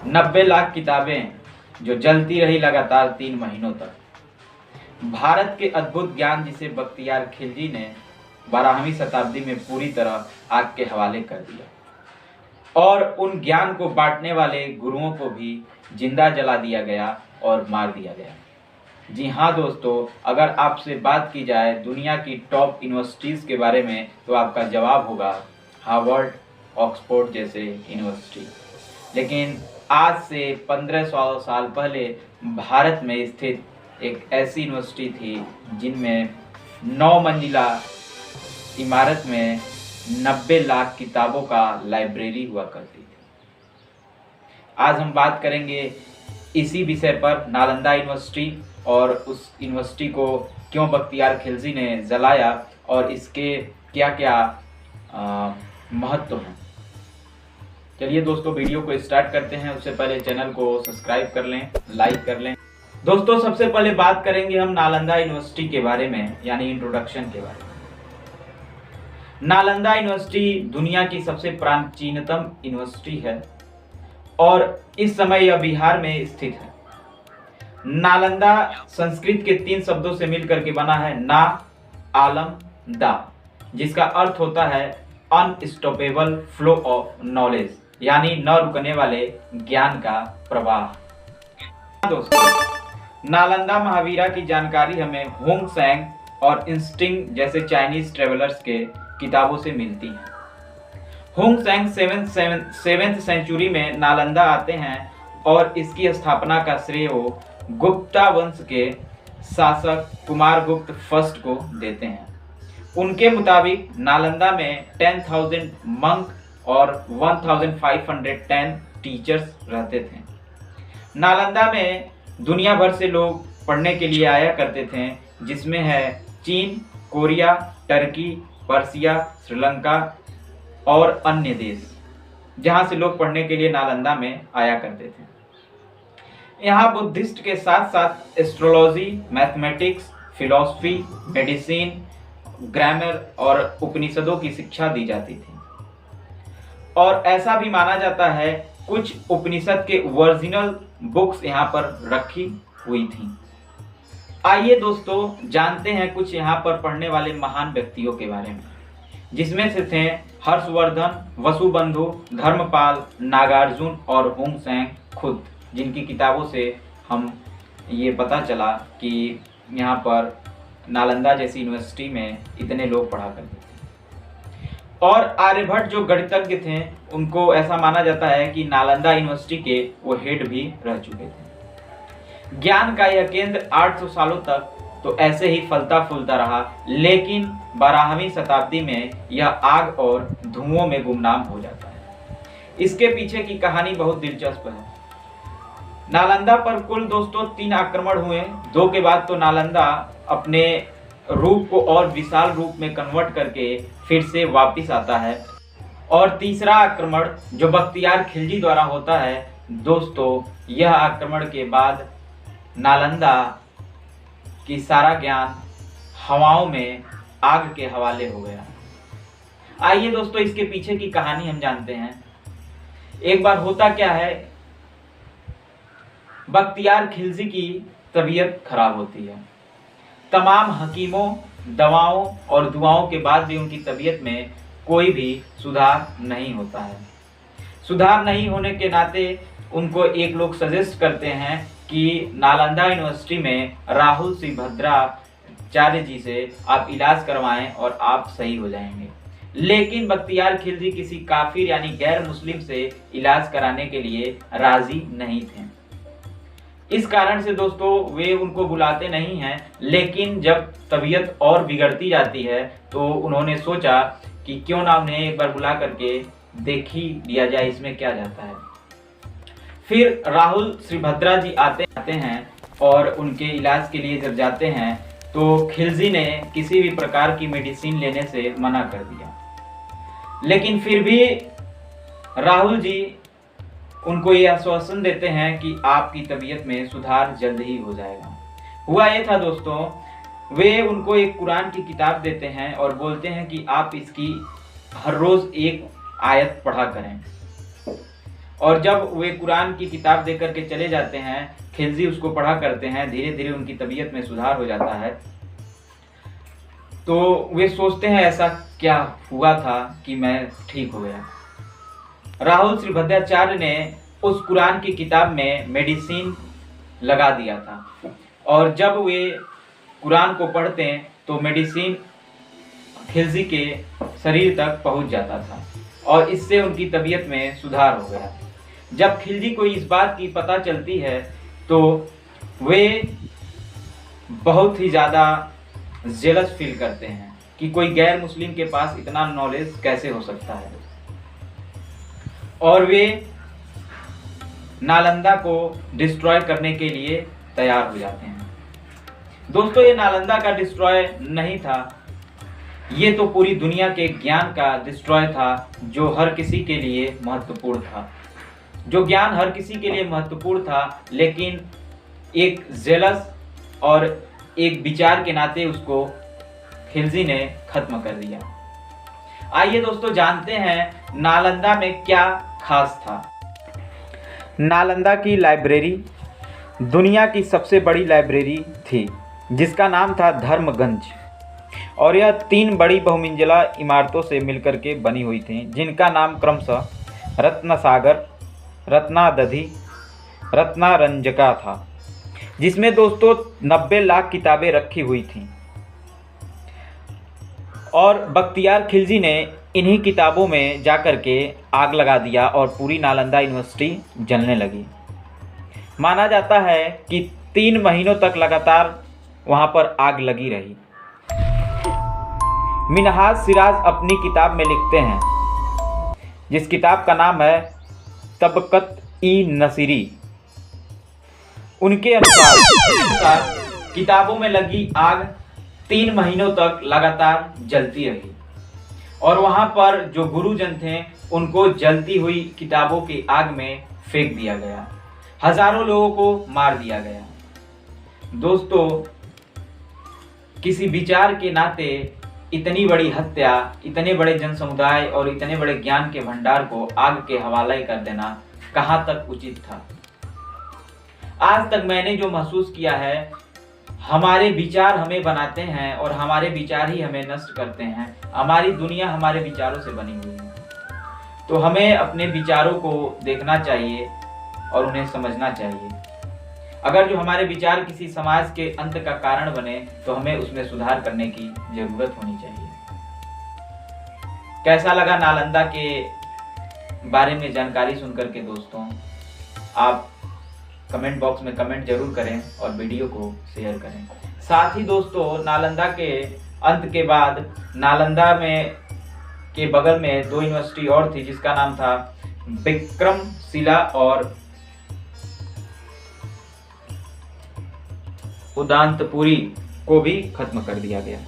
90 लाख किताबें जो जलती रही लगातार 3 महीनों तक। भारत के अद्भुत ज्ञान जिसे बख्तियार खिलजी ने 12वीं शताब्दी में पूरी तरह आग के हवाले कर दिया और उन ज्ञान को बांटने वाले गुरुओं को भी जिंदा जला दिया गया और मार दिया गया। जी हाँ दोस्तों, अगर आपसे बात की जाए दुनिया की टॉप यूनिवर्सिटीज़ के बारे में तो आपका जवाब होगा हार्वर्ड, ऑक्सफोर्ड जैसे यूनिवर्सिटी। लेकिन आज से 1500 साल पहले भारत में स्थित एक ऐसी यूनिवर्सिटी थी जिनमें 9 मंजिला इमारत में 90 लाख किताबों का लाइब्रेरी हुआ करती थी। आज हम बात करेंगे इसी विषय पर, नालंदा यूनिवर्सिटी और उस यूनिवर्सिटी को क्यों बख्तियार खिलजी ने जलाया और इसके क्या क्या महत्व हैं। चलिए दोस्तों, वीडियो को स्टार्ट करते हैं। उससे पहले चैनल को सब्सक्राइब कर लें, लाइक कर लें। दोस्तों, सबसे पहले बात करेंगे हम नालंदा यूनिवर्सिटी के बारे में, यानी इंट्रोडक्शन के बारे में। नालंदा यूनिवर्सिटी दुनिया की सबसे प्राचीनतम यूनिवर्सिटी है और इस समय यह बिहार में स्थित है। नालंदा संस्कृत के 3 शब्दों से मिलकर के बना है, ना, आलम, दा, जिसका अर्थ होता है अनस्टॉपेबल फ्लो ऑफ नॉलेज, यानी न रुकने वाले ज्ञान का प्रवाह। दोस्तों, नालंदा महावीरा की जानकारी हमें हुंग सेंग और इंस्टिंग जैसे चाइनीज ट्रेवलर्स के किताबों से मिलती है। हुंग सेंग 7th सेंचुरी में नालंदा आते हैं और इसकी स्थापना का श्रेय वो गुप्ता वंश के शासक कुमारगुप्त फर्स्ट को देते हैं। उनके मुताबिक नालंदा में 10,000 मंक और 1,510 टीचर्स रहते थे। नालंदा में दुनिया भर से लोग पढ़ने के लिए आया करते थे, जिसमें है चीन, कोरिया, टर्की, पर्सिया, श्रीलंका और अन्य देश, जहां से लोग पढ़ने के लिए नालंदा में आया करते थे। यहाँ बुद्धिस्ट के साथ साथ astrology, mathematics, philosophy, medicine, grammar और उपनिषदों की शिक्षा दी जाती थी। और ऐसा भी माना जाता है कुछ उपनिषद के ओरिजिनल बुक्स यहाँ पर रखी हुई थी। आइए दोस्तों, जानते हैं कुछ यहाँ पर पढ़ने वाले महान व्यक्तियों के बारे में, जिसमें से थे हर्षवर्धन, वसुबंधु, धर्मपाल, नागार्जुन और हुंग सेंग खुद, जिनकी किताबों से हम ये पता चला कि यहाँ पर नालंदा जैसी यूनिवर्सिटी में इतने लोग पढ़ा करते थे। और आर्यभट्ट जो गणितज्ञ थे, उनको ऐसा माना जाता है कि नालंदा यूनिवर्सिटी के वो हेड भी रह चुके थे। ज्ञान का यह केंद्र 800 सालों तक तो ऐसे ही फलता फूलता रहा, लेकिन 12वीं शताब्दी में यह आग और धुओं में गुमनाम हो जाता है। इसके पीछे की कहानी बहुत दिलचस्प है। नालंदा पर कुल दोस्तों 3 आक्रमण हुए। 2 के बाद तो नालंदा अपने रूप को और विशाल रूप में कन्वर्ट करके फिर से वापस आता है। और तीसरा आक्रमण जो बख्तियार खिलजी द्वारा होता है दोस्तों, यह आक्रमण के बाद नालंदा की सारा ज्ञान हवाओं में आग के हवाले हो गया। आइए दोस्तों, इसके पीछे की कहानी हम जानते हैं। एक बार होता क्या है, बख्तियार खिलजी की तबीयत खराब होती है। तमाम हकीमों, दवाओं और दुआओं के बाद भी उनकी तबीयत में कोई भी सुधार नहीं होता है। सुधार नहीं होने के नाते उनको एक लोग सजेस्ट करते हैं कि नालंदा यूनिवर्सिटी में राहुल श्रीभद्राचार्य जी से आप इलाज करवाएं और आप सही हो जाएंगे। लेकिन बख्तियार खिलजी किसी काफिर यानी गैर मुस्लिम से इलाज कराने के लिए राजी नहीं थे। इस कारण से दोस्तों वे उनको बुलाते नहीं हैं। लेकिन जब तबीयत और बिगड़ती जाती है तो उन्होंने सोचा कि क्यों ना उन्हें एक बार बुला करके देख ही लिया जाए, इसमें क्या जाता है। फिर राहुल श्रीभद्रा जी आते हैं और उनके इलाज के लिए जब जाते हैं तो खिलजी ने किसी भी प्रकार की मेडिसिन लेने से मना कर दिया। लेकिन फिर भी राहुल जी उनको ये आश्वासन देते हैं कि आपकी तबीयत में सुधार जल्द ही हो जाएगा। हुआ ये था दोस्तों, वे उनको एक कुरान की किताब देते हैं और बोलते हैं कि आप इसकी हर रोज एक आयत पढ़ा करें। और जब वे कुरान की किताब दे करके चले जाते हैं, खिलजी उसको पढ़ा करते हैं, धीरे धीरे उनकी तबीयत में सुधार हो जाता है। तो वे सोचते हैं ऐसा क्या हुआ था कि मैं ठीक हो गया। राहुल श्रीभद्राचार्य ने उस कुरान की किताब में मेडिसिन लगा दिया था, और जब वे कुरान को पढ़ते हैं तो मेडिसिन खिलजी के शरीर तक पहुंच जाता था और इससे उनकी तबीयत में सुधार हो गया। जब खिलजी को इस बात की पता चलती है तो वे बहुत ही ज़्यादा जेलस फील करते हैं कि कोई गैर मुस्लिम के पास इतना नॉलेज कैसे हो सकता है, और वे नालंदा को डिस्ट्रॉय करने के लिए तैयार हो जाते हैं। दोस्तों, ये नालंदा का डिस्ट्रॉय नहीं था, ये तो पूरी दुनिया के ज्ञान का डिस्ट्रॉय था, जो हर किसी के लिए महत्वपूर्ण था। जो ज्ञान हर किसी के लिए महत्वपूर्ण था, लेकिन एक जेलस और एक विचार के नाते उसको खिलजी ने खत्म कर दिया। आइए दोस्तों जानते हैं नालंदा में क्या खास था। नालंदा की लाइब्रेरी दुनिया की सबसे बड़ी लाइब्रेरी थी, जिसका नाम था धर्मगंज, और यह 3 बड़ी बहुमंजिला इमारतों से मिलकर के बनी हुई थी, जिनका नाम क्रमशः रत्नसागर, रत्नादधि, रत्नारंजका था, जिसमें दोस्तों 90 लाख किताबें रखी हुई थीं। और बख्तियार खिलजी ने इन्हीं किताबों में जाकर के आग लगा दिया और पूरी नालंदा यूनिवर्सिटी जलने लगी। माना जाता है कि 3 महीनों तक लगातार वहाँ पर आग लगी रही। मिनहाज सिराज अपनी किताब में लिखते हैं, जिस किताब का नाम है तबक़त-ई-नसीरी, उनके अनुसार किताबों में लगी आग 3 महीनों तक लगातार जलती रही, और वहाँ पर जो गुरुजन थे उनको जलती हुई किताबों की आग में फेंक दिया गया। हजारों लोगों को मार दिया गया। दोस्तों, किसी विचार के नाते इतनी बड़ी हत्या, इतने बड़े जन समुदाय और इतने बड़े ज्ञान के भंडार को आग के हवाले कर देना कहाँ तक उचित था। आज तक मैंने जो महसूस किया है, हमारे विचार हमें बनाते हैं और हमारे विचार ही हमें नष्ट करते हैं। हमारी दुनिया हमारे विचारों से बनी हुई है, तो हमें अपने विचारों को देखना चाहिए और उन्हें समझना चाहिए। अगर जो हमारे विचार किसी समाज के अंत का कारण बने तो हमें उसमें सुधार करने की जरूरत होनी चाहिए। कैसा लगा नालंदा के बारे में जानकारी सुनकर के दोस्तों? आप कमेंट बॉक्स में कमेंट जरूर करें और वीडियो को शेयर करें। साथ ही दोस्तों, नालंदा के अंत के बाद नालंदा में के बगल में 2 यूनिवर्सिटी और थी, जिसका नाम था विक्रमशिला और उदांतपुरी, को भी खत्म कर दिया गया।